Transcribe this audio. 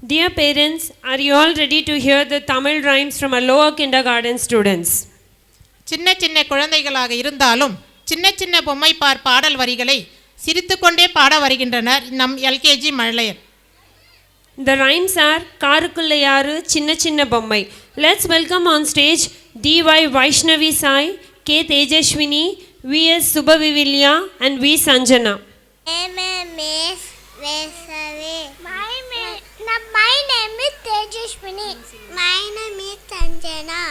Dear parents, are you all ready to hear the Tamil rhymes from our lower kindergarten students? சின்ன சின்ன குழந்தைகளாக இருந்தாலும் சின்ன சின்ன பொம்மை பாடல் வரிகளை சிரித்துக்கொண்டே பாட வருகின்றனர் நம் எல்கேஜி மழலையர். The rhymes are காருக்குள்ள யாரு சின்ன சின்ன பொம்மை. Let's welcome on stage DY Vaishnavi Sai, K Tejashwini, VS Subhavivilya and V Sanjana. My name is Tejashwini. My name is Sanjana.